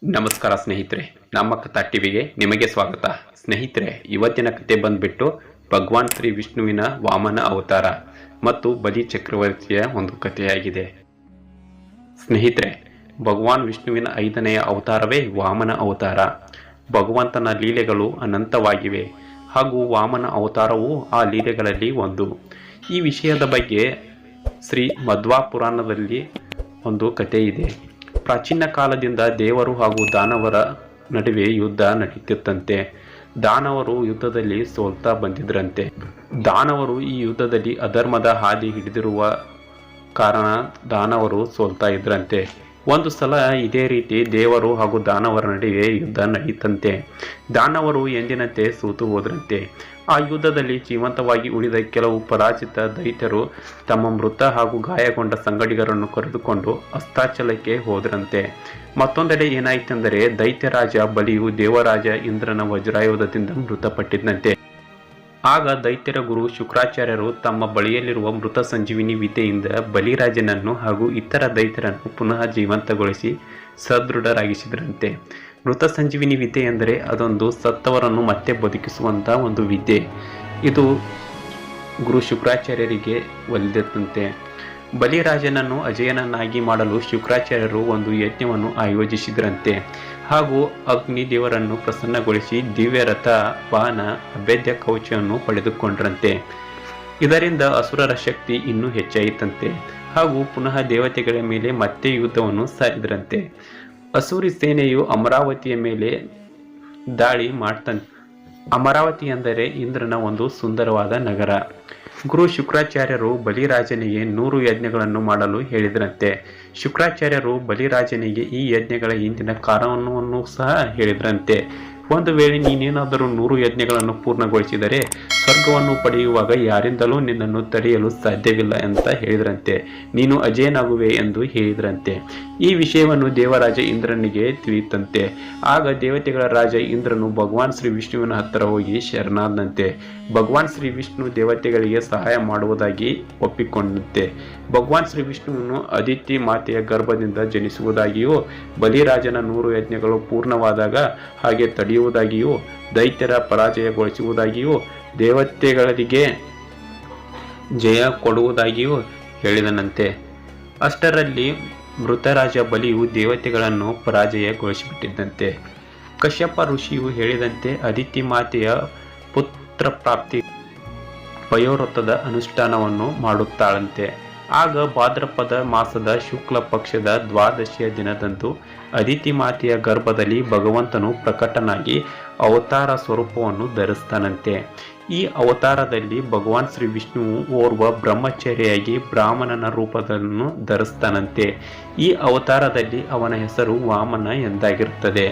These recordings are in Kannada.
ನಮಸ್ಕಾರ ಸ್ನೇಹಿತರೆ, ನಮ್ಮ ಕಥಾ ಟಿವಿಗೆ ನಿಮಗೆ ಸ್ವಾಗತ. ಸ್ನೇಹಿತರೆ, ಇವತ್ತಿನ ಕತೆ ಬಂದ್ಬಿಟ್ಟು ಭಗವಾನ್ ಶ್ರೀ ವಿಷ್ಣುವಿನ ವಾಮನ ಅವತಾರ ಮತ್ತು ಬಲಿ ಚಕ್ರವರ್ತಿಯ ಒಂದು ಕಥೆಯಾಗಿದೆ. ಸ್ನೇಹಿತರೆ, ಭಗವಾನ್ ವಿಷ್ಣುವಿನ 5ನೆಯ ಅವತಾರವೇ ವಾಮನ ಅವತಾರ. ಭಗವಂತನ ಲೀಲೆಗಳು ಅನಂತವಾಗಿವೆ ಹಾಗೂ ವಾಮನ ಅವತಾರವು ಆ ಲೀಲೆಗಳಲ್ಲಿ ಒಂದು. ಈ ವಿಷಯದ ಬಗ್ಗೆ ಶ್ರೀ ಮಧ್ವ ಪುರಾಣದಲ್ಲಿ ಒಂದು ಕಥೆ ಇದೆ. ಪ್ರಾಚೀನ ಕಾಲದಿಂದ ದೇವರು ಹಾಗೂ ದಾನವರ ನಡುವೆ ಯುದ್ಧ ನಡೀತಿತ್ತಂತೆ. ದಾನವರು ಯುದ್ಧದಲ್ಲಿ ಸೋಲ್ತಾ ಬಂದಿದ್ರಂತೆ. ದಾನವರು ಈ ಯುದ್ಧದಲ್ಲಿ ಅಧರ್ಮದ ಹಾದಿ ಹಿಡಿದಿರುವ ಕಾರಣ ದಾನವರು ಸೋಲ್ತಾ ಇದ್ರಂತೆ. ಒಂದು ಸಲ ಇದೇ ರೀತಿ ದೇವರು ಹಾಗೂ ದಾನವರ ನಡುವೆ ಯುದ್ಧ ನಡೀತಂತೆ. ದಾನವರು ಎಂದಿನಂತೆ ಸೋತು ಹೋದ್ರಂತೆ. ಆ ಯುದ್ಧದಲ್ಲಿ ಜೀವಂತವಾಗಿ ಉಳಿದ ಕೆಲವು ಪರಾಜಿತ ದೈತ್ಯರು ತಮ್ಮ ಮೃತ ಹಾಗೂ ಗಾಯಗೊಂಡ ಸಂಗಡಿಗರನ್ನು ಕರೆದುಕೊಂಡು ಅಸ್ತಾಚಲಕ್ಕೆ ಹೋದ್ರಂತೆ. ಮತ್ತೊಂದೆಡೆ ಏನಾಯ್ತೆಂದರೆ, ದೈತ್ಯರಾಜ ಬಲಿಯು ದೇವರಾಜ ಇಂದ್ರನ ವಜ್ರಾಯುಧದಿಂದ ಮೃತಪಟ್ಟಿದ್ದಂತೆ. ಆಗ ದೈತ್ಯರ ಗುರು ಶುಕ್ರಾಚಾರ್ಯರು ತಮ್ಮ ಬಳಿಯಲ್ಲಿರುವ ಮೃತ ಸಂಜೀವಿನಿ ವಿದ್ಯೆಯಿಂದ ಬಲಿರಾಜನನ್ನು ಹಾಗೂ ಇತರ ದೈತ್ಯರನ್ನು ಪುನಃ ಜೀವಂತಗೊಳಿಸಿ ಸದೃಢರಾಗಿಸಿದ್ರಂತೆ. ಮೃತ ಸಂಜೀವಿನಿ ವಿದ್ಯೆ ಎಂದರೆ ಅದೊಂದು ಸತ್ತವರನ್ನು ಮತ್ತೆ ಬದುಕಿಸುವಂಥ ಒಂದು ವಿದ್ಯೆ. ಇದು ಗುರು ಶುಕ್ರಾಚಾರ್ಯರಿಗೆ ಒಲಿದಂತೆ. ಬಲಿರಾಜನನ್ನು ಅಜಯನನ್ನಾಗಿ ಮಾಡಲು ಶುಕ್ರಾಚಾರ್ಯರು ಒಂದು ಯಜ್ಞವನ್ನು ಆಯೋಜಿಸಿದ್ರಂತೆ ಹಾಗೂ ಅಗ್ನಿ ದೇವರನ್ನು ಪ್ರಸನ್ನಗೊಳಿಸಿ ದಿವ್ಯರಥ, ಬಾಣ, ಅಭೇದ್ಯ ಕವಚವನ್ನು ಪಡೆದುಕೊಂಡ್ರಂತೆ. ಇದರಿಂದ ಅಸುರರ ಶಕ್ತಿ ಇನ್ನೂ ಹೆಚ್ಚಾಯಿತಂತೆ ಹಾಗೂ ಪುನಃ ದೇವತೆಗಳ ಮೇಲೆ ಮತ್ತೆ ಯುದ್ಧವನ್ನು ಸಾರಿದ್ರಂತೆ. ಅಸುರಿ ಸೇನೆಯು ಅಮರಾವತಿಯ ಮೇಲೆ ದಾಳಿ ಮಾಡ್ತಂತೆ. ಅಮರಾವತಿ ಎಂದರೆ ಇಂದ್ರನ ಒಂದು ಸುಂದರವಾದ ನಗರ. ಗುರು ಶುಕ್ರಾಚಾರ್ಯರು ಬಲಿರಾಜನಿಗೆ 100 ಯಜ್ಞಗಳನ್ನು ಮಾಡಲು ಹೇಳಿದ್ರಂತೆ. ಶುಕ್ರಾಚಾರ್ಯರು ಬಲಿರಾಜನಿಗೆ ಈ ಯಜ್ಞಗಳ ಹಿಂದಿನ ಕಾರಣವನ್ನು ಸಹ ಹೇಳಿದ್ರಂತೆ. ಒಂದು ವೇಳೆ ನೀನೇನಾದರೂ 100 ಯಜ್ಞಗಳನ್ನು ಪೂರ್ಣಗೊಳಿಸಿದರೆ ಸ್ವರ್ಗವನ್ನು ಪಡೆಯುವಾಗ ಯಾರಿಂದಲೂ ನಿನ್ನನ್ನು ತಡೆಯಲು ಸಾಧ್ಯವಿಲ್ಲ ಅಂತ ಹೇಳಿದ್ರಂತೆ. ನೀನು ಅಜೇಯನಾಗುವೆ ಎಂದು ಹೇಳಿದ್ರಂತೆ. ಈ ವಿಷಯವನ್ನು ದೇವರಾಜ ಇಂದ್ರನಿಗೆ ತಿಳಿಯುತ್ತಂತೆ. ಆಗ ದೇವತೆಗಳ ರಾಜ ಇಂದ್ರನು ಭಗವಾನ್ ಶ್ರೀ ವಿಷ್ಣುವಿನ ಹತ್ತಿರ ಹೋಗಿ ಶರಣಾದಂತೆ. ಭಗವಾನ್ ಶ್ರೀ ವಿಷ್ಣು ದೇವತೆಗಳಿಗೆ ಸಹಾಯ ಮಾಡುವುದಾಗಿ ಒಪ್ಪಿಕೊಂಡಂತೆ. ಭಗವಾನ್ ಶ್ರೀ ವಿಷ್ಣುವನ್ನು ಅದಿತಿ ಮಾತೆಯ ಗರ್ಭದಿಂದ ಜನಿಸುವುದಾಗಿಯೂ, ಬಲಿರಾಜನ 100 ಯಜ್ಞಗಳು ಪೂರ್ಣವಾದಾಗ ಹಾಗೆ ತಡೆಯುವುದಾಗಿಯೂ, ದೈತ್ಯರ ಪರಾಜಯಗೊಳಿಸುವುದಾಗಿಯೂ, ದೇವತೆಗಳಿಗೆ ಜಯ ಕೊಡುವುದಾಗಿಯೂ ಹೇಳಿದನಂತೆ. ಅಷ್ಟರಲ್ಲಿ ಮೃತರಾಜ ಬಲಿಯು ದೇವತೆಗಳನ್ನು ಪರಾಜಯಗೊಳಿಸಿಬಿಟ್ಟಿದ್ದಂತೆ. ಕಶ್ಯಪ ಋಷಿಯು ಹೇಳಿದಂತೆ ಅದಿತಿ ಮಾತೆಯ ಪುತ್ರ ಪ್ರಾಪ್ತಿ ಪಯೋವ್ರತದ ಅನುಷ್ಠಾನವನ್ನು ಮಾಡುತ್ತಾಳಂತೆ. ಆಗ ಭಾದ್ರಪದ ಮಾಸದ ಶುಕ್ಲ ಪಕ್ಷದ ದ್ವಾದಶಿಯ ದಿನದಂದು ಅದಿತಿ ಮಾತೆಯ ಗರ್ಭದಲ್ಲಿ ಭಗವಂತನು ಪ್ರಕಟನಾಗಿ ಅವತಾರ ಸ್ವರೂಪವನ್ನು ಧರಿಸ್ತಾನಂತೆ. ಈ ಅವತಾರದಲ್ಲಿ ಭಗವಾನ್ ಶ್ರೀ ವಿಷ್ಣುವು ಓರ್ವ ಬ್ರಹ್ಮಚಾರಿಯಾಗಿ ಬ್ರಾಹ್ಮಣನ ರೂಪವನ್ನು ಧರಿಸ್ತಾನಂತೆ. ಈ ಅವತಾರದಲ್ಲಿ ಅವನ ಹೆಸರು ವಾಮನ ಎಂದಾಗಿರುತ್ತದೆ.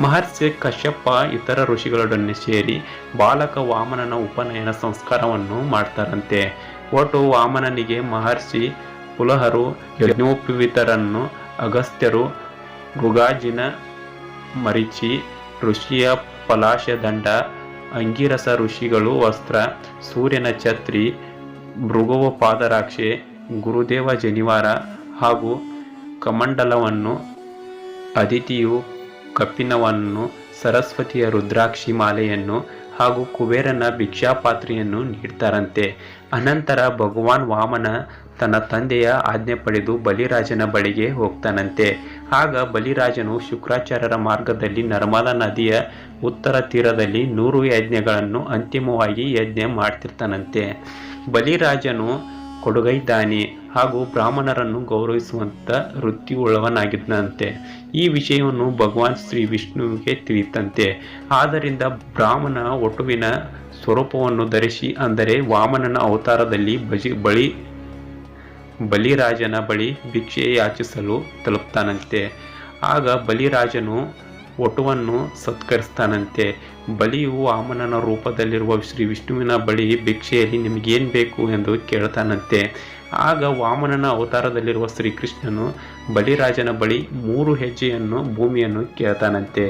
ಮಹರ್ಷಿ ಕಶ್ಯಪ ಇತರ ಋಷಿಗಳೊಡನೆ ಸೇರಿ ಬಾಲಕ ವಾಮನನ ಉಪನಯನ ಸಂಸ್ಕಾರವನ್ನು ಮಾಡ್ತಾರಂತೆ. ಒಟ್ಟು ವಾಮನನಿಗೆ ಮಹರ್ಷಿ ಪುಲಹರು, ಯಜ್ಞೋಪವೀತರನ್ನು, ಅಗಸ್ತ್ಯರು, ಮೃಗಾಜಿನ ಮರಿಚಿ ಋಷಿಯ ಪಲಾಶದಂಡ, ಅಂಗಿರಸ ಋಷಿಗಳು ವಸ್ತ್ರ, ಸೂರ್ಯನ ಛತ್ರಿ, ಭೃಗುವ ಪಾದರಾಕ್ಷೆ, ಗುರುದೇವ ಜನಿವಾರ ಹಾಗೂ ಕಮಂಡಲವನ್ನು, ಅದಿತಿಯು ಕಪ್ಪಿನವನ್ನು, ಸರಸ್ವತಿಯ ರುದ್ರಾಕ್ಷಿ ಮಾಲೆಯನ್ನು ಹಾಗೂ ಕುಬೇರನ ಭಿಕ್ಷಾಪಾತ್ರೆಯನ್ನು ನೀಡ್ತಾರಂತೆ. ಅನಂತರ ಭಗವಾನ್ ವಾಮನ ತನ್ನ ತಂದೆಯ ಆಜ್ಞೆ ಪಡೆದು ಬಲಿರಾಜನ ಬಳಿಗೆ ಹೋಗ್ತಾನಂತೆ. ಆಗ ಬಲಿರಾಜನು ಶುಕ್ರಾಚಾರ್ಯರ ಮಾರ್ಗದಲ್ಲಿ ನರ್ಮದಾ ನದಿಯ ಉತ್ತರ ತೀರದಲ್ಲಿ 100 ಯಜ್ಞಗಳನ್ನು ಅಂತಿಮವಾಗಿ ಯಜ್ಞ ಮಾಡ್ತಿರ್ತಾನಂತೆ. ಬಲಿರಾಜನು ಕೊಡುಗೈದಾನಿ ಹಾಗೂ ಬ್ರಾಹ್ಮಣರನ್ನು ಗೌರವಿಸುವಂಥ ವೃತ್ತಿಯುಳ್ಳವನಾಗಿದ್ದಂತೆ. ಈ ವಿಷಯವನ್ನು ಭಗವಾನ್ ಶ್ರೀ ವಿಷ್ಣುವಿಗೆ ತಿಳಿತಂತೆ. ಆದ್ದರಿಂದ ಬ್ರಾಹ್ಮಣ ಒಟುವಿನ ಸ್ವರೂಪವನ್ನು ಧರಿಸಿ, ಅಂದರೆ ವಾಮನನ ಅವತಾರದಲ್ಲಿ ಬಲಿರಾಜನ ಬಳಿ ಭಿಕ್ಷೆ ಯಾಚಿಸಲು ತಲುಪ್ತಾನಂತೆ. ಆಗ ಬಲಿರಾಜನು ಒಟುವನ್ನು ಸತ್ಕರಿಸ್ತಾನಂತೆ. ಬಲಿಯು ವಾಮನನ ರೂಪದಲ್ಲಿರುವ ಶ್ರೀ ವಿಷ್ಣುವಿನ ಬಳಿ ಭಿಕ್ಷೆಯಲ್ಲಿ ನಿಮಗೇನು ಬೇಕು ಎಂದು ಕೇಳ್ತಾನಂತೆ. ಆಗ ವಾಮನನ ಅವತಾರದಲ್ಲಿರುವ ಶ್ರೀಕೃಷ್ಣನು ಬಲಿರಾಜನ ಬಳಿ 3 ಹೆಜ್ಜೆಯನ್ನು ಭೂಮಿಯನ್ನು ಕೇಳ್ತಾನಂತೆ.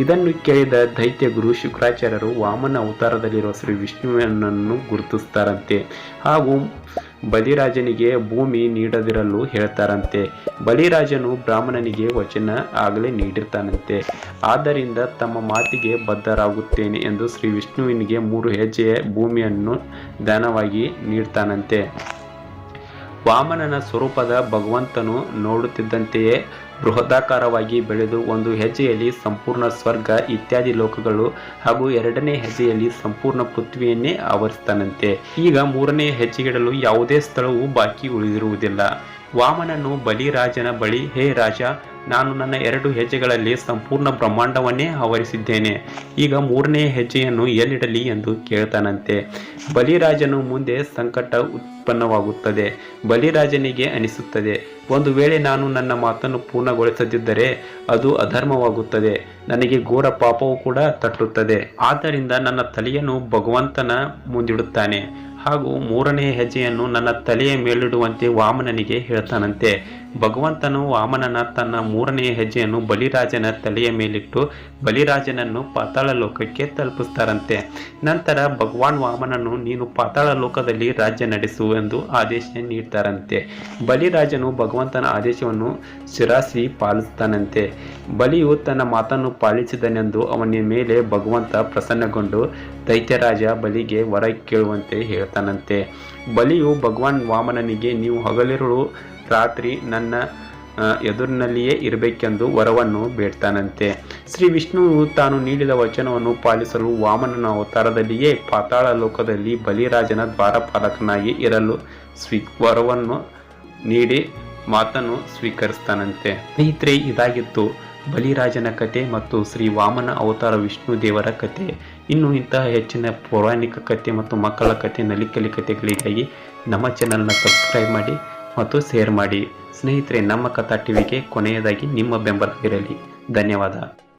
ಇದನ್ನು ಕೇಳಿದ ದೈತ್ಯ ಗುರು ಶುಕ್ರಾಚಾರ್ಯರು ವಾಮನ ಅವತಾರದಲ್ಲಿರುವ ಶ್ರೀ ವಿಷ್ಣುವಿನನ್ನು ಗುರುತಿಸ್ತಾರಂತೆ ಹಾಗೂ ಬಲಿರಾಜನಿಗೆ ಭೂಮಿ ನೀಡದಿರಲು ಹೇಳ್ತಾರಂತೆ. ಬಲಿರಾಜನು ಬ್ರಾಹ್ಮಣನಿಗೆ ವಚನ ಆಗಲೇ ನೀಡಿರ್ತಾನಂತೆ. ಆದ್ದರಿಂದ ತಮ್ಮ ಮಾತಿಗೆ ಬದ್ಧರಾಗುತ್ತೇನೆ ಎಂದು ಶ್ರೀ ವಿಷ್ಣುವಿನಿಗೆ 3 ಹೆಜ್ಜೆಯ ಭೂಮಿಯನ್ನು ದಾನವಾಗಿ ನೀಡ್ತಾನಂತೆ. ವಾಮನನ ಸ್ವರೂಪದ ಭಗವಂತನು ನೋಡುತ್ತಿದ್ದಂತೆಯೇ ಬೃಹದಾಕಾರವಾಗಿ ಬೆಳೆದು 1 ಹೆಜ್ಜೆಯಲ್ಲಿ ಸಂಪೂರ್ಣ ಸ್ವರ್ಗ ಇತ್ಯಾದಿ ಲೋಕಗಳು ಹಾಗೂ 2ನೇ ಹೆಜ್ಜೆಯಲ್ಲಿ ಸಂಪೂರ್ಣ ಪೃಥ್ವಿಯನ್ನೇ ಆವರಿಸ್ತಾನಂತೆ. ಈಗ 3ನೇ ಹೆಜ್ಜೆಗಿಡಲು ಯಾವುದೇ ಸ್ಥಳವೂ ಬಾಕಿ ಉಳಿದಿರುವುದಿಲ್ಲ. ವಾಮನನು ಬಲಿರಾಜನ ಬಳಿ, ಹೇ ರಾಜ, ನಾನು ನನ್ನ 2 ಹೆಜ್ಜೆಗಳಲ್ಲಿ ಸಂಪೂರ್ಣ ಬ್ರಹ್ಮಾಂಡವನ್ನೇ ಆವರಿಸಿದ್ದೇನೆ. ಈಗ 3ನೇ ಹೆಜ್ಜೆಯನ್ನು ಎಲ್ಲಿಡಲಿ ಎಂದು ಕೇಳ್ತಾನಂತೆ. ಬಲಿರಾಜನು ಮುಂದೆ ಸಂಕಟ ಉತ್ಪನ್ನವಾಗುತ್ತದೆ. ಬಲಿರಾಜನಿಗೆ ಅನಿಸುತ್ತದೆ, ಒಂದು ವೇಳೆ ನಾನು ನನ್ನ ಮಾತನ್ನು ಪೂರ್ಣಗೊಳಿಸದಿದ್ದರೆ ಅದು ಅಧರ್ಮವಾಗುತ್ತದೆ, ನನಗೆ ಘೋರ ಪಾಪವೂ ಕೂಡ ತಟ್ಟುತ್ತದೆ. ಆದ್ದರಿಂದ ನನ್ನ ತಲೆಯನ್ನು ಭಗವಂತನ ಮುಂದಿಡುತ್ತಾನೆ ಹಾಗೂ 3ನೇ ಹೆಜ್ಜೆಯನ್ನು ನನ್ನ ತಲೆಯ ಮೇಲಿಡುವಂತೆ ವಾಮನನಿಗೆ ಹೇಳ್ತಾನಂತೆ. ಭಗವಂತನು ವಾಮನನ ತನ್ನ 3ನೇ ಹೆಜ್ಜೆಯನ್ನು ಬಲಿರಾಜನ ತಲೆಯ ಮೇಲಿಟ್ಟು ಬಲಿರಾಜನನ್ನು ಪಾತಾಳ ಲೋಕಕ್ಕೆ ತಲುಪಿಸ್ತಾರಂತೆ. ನಂತರ ಭಗವಾನ್ ವಾಮನನು, ನೀನು ಪಾತಾಳ ಲೋಕದಲ್ಲಿ ರಾಜ್ಯ ನಡೆಸು ಎಂದು ಆದೇಶ ನೀಡ್ತಾರಂತೆ. ಬಲಿರಾಜನು ಭಗವಂತನ ಆದೇಶವನ್ನು ಶಿರಸಿ ಪಾಲಿಸ್ತಾನಂತೆ. ಬಲಿಯು ತನ್ನ ಮಾತನ್ನು ಪಾಲಿಸಿದನೆಂದು ಅವನ ಮೇಲೆ ಭಗವಂತ ಪ್ರಸನ್ನಗೊಂಡು ದೈತ್ಯರಾಜ ಬಲಿಗೆ ವರ ಕೇಳುವಂತೆ ಹೇಳ್ತಾನಂತೆ. ಬಲಿಯು ಭಗವಾನ್ ವಾಮನನಿಗೆ, ನೀವು ಹಗಲಿರುಳು ರಾತ್ರಿ ನನ್ನ ಎದುರಿನಲ್ಲಿಯೇ ಇರಬೇಕೆಂದು ವರವನ್ನು ಬೇಡ್ತಾನಂತೆ. ಶ್ರೀ ವಿಷ್ಣುವು ತಾನು ನೀಡಿದ ವಚನವನ್ನು ಪಾಲಿಸಲು ವಾಮನನ ಅವತಾರದಲ್ಲಿಯೇ ಪಾತಾಳ ಲೋಕದಲ್ಲಿ ಬಲಿರಾಜನ ದ್ವಾರಪಾಲಕನಾಗಿ ಇರಲು ವರವನ್ನು ನೀಡಿ ಮಾತನ್ನು ಸ್ವೀಕರಿಸ್ತಾನಂತೆ. ಸ್ನೇಹಿತರೆ, ಇದಾಗಿತ್ತು ಬಲಿರಾಜನ ಕತೆ ಮತ್ತು ಶ್ರೀ ವಾಮನ ಅವತಾರ ವಿಷ್ಣು ದೇವರ ಕತೆ. ಇನ್ನು ಇಂತಹ ಹೆಚ್ಚಿನ ಪೌರಾಣಿಕ ಕತೆ ಮತ್ತು ಮಕ್ಕಳ ಕತೆ, ನಲಿಕಲಿ ಕತೆಗಳಿಗಾಗಿ ನಮ್ಮ ಚಾನಲ್ನ ಸಬ್ಸ್ಕ್ರೈಬ್ ಮಾಡಿ ಮತ್ತು ಶೇರ್ ಮಾಡಿ. ಸ್ನೇಹಿತರೆ, ನಮ್ಮ ಕಥಾ ಟಿವಿಗೆ ಕೊನೆಯದಾಗಿ ನಿಮ್ಮ ಬೆಂಬಲ ಇರಲಿ. ಧನ್ಯವಾದ.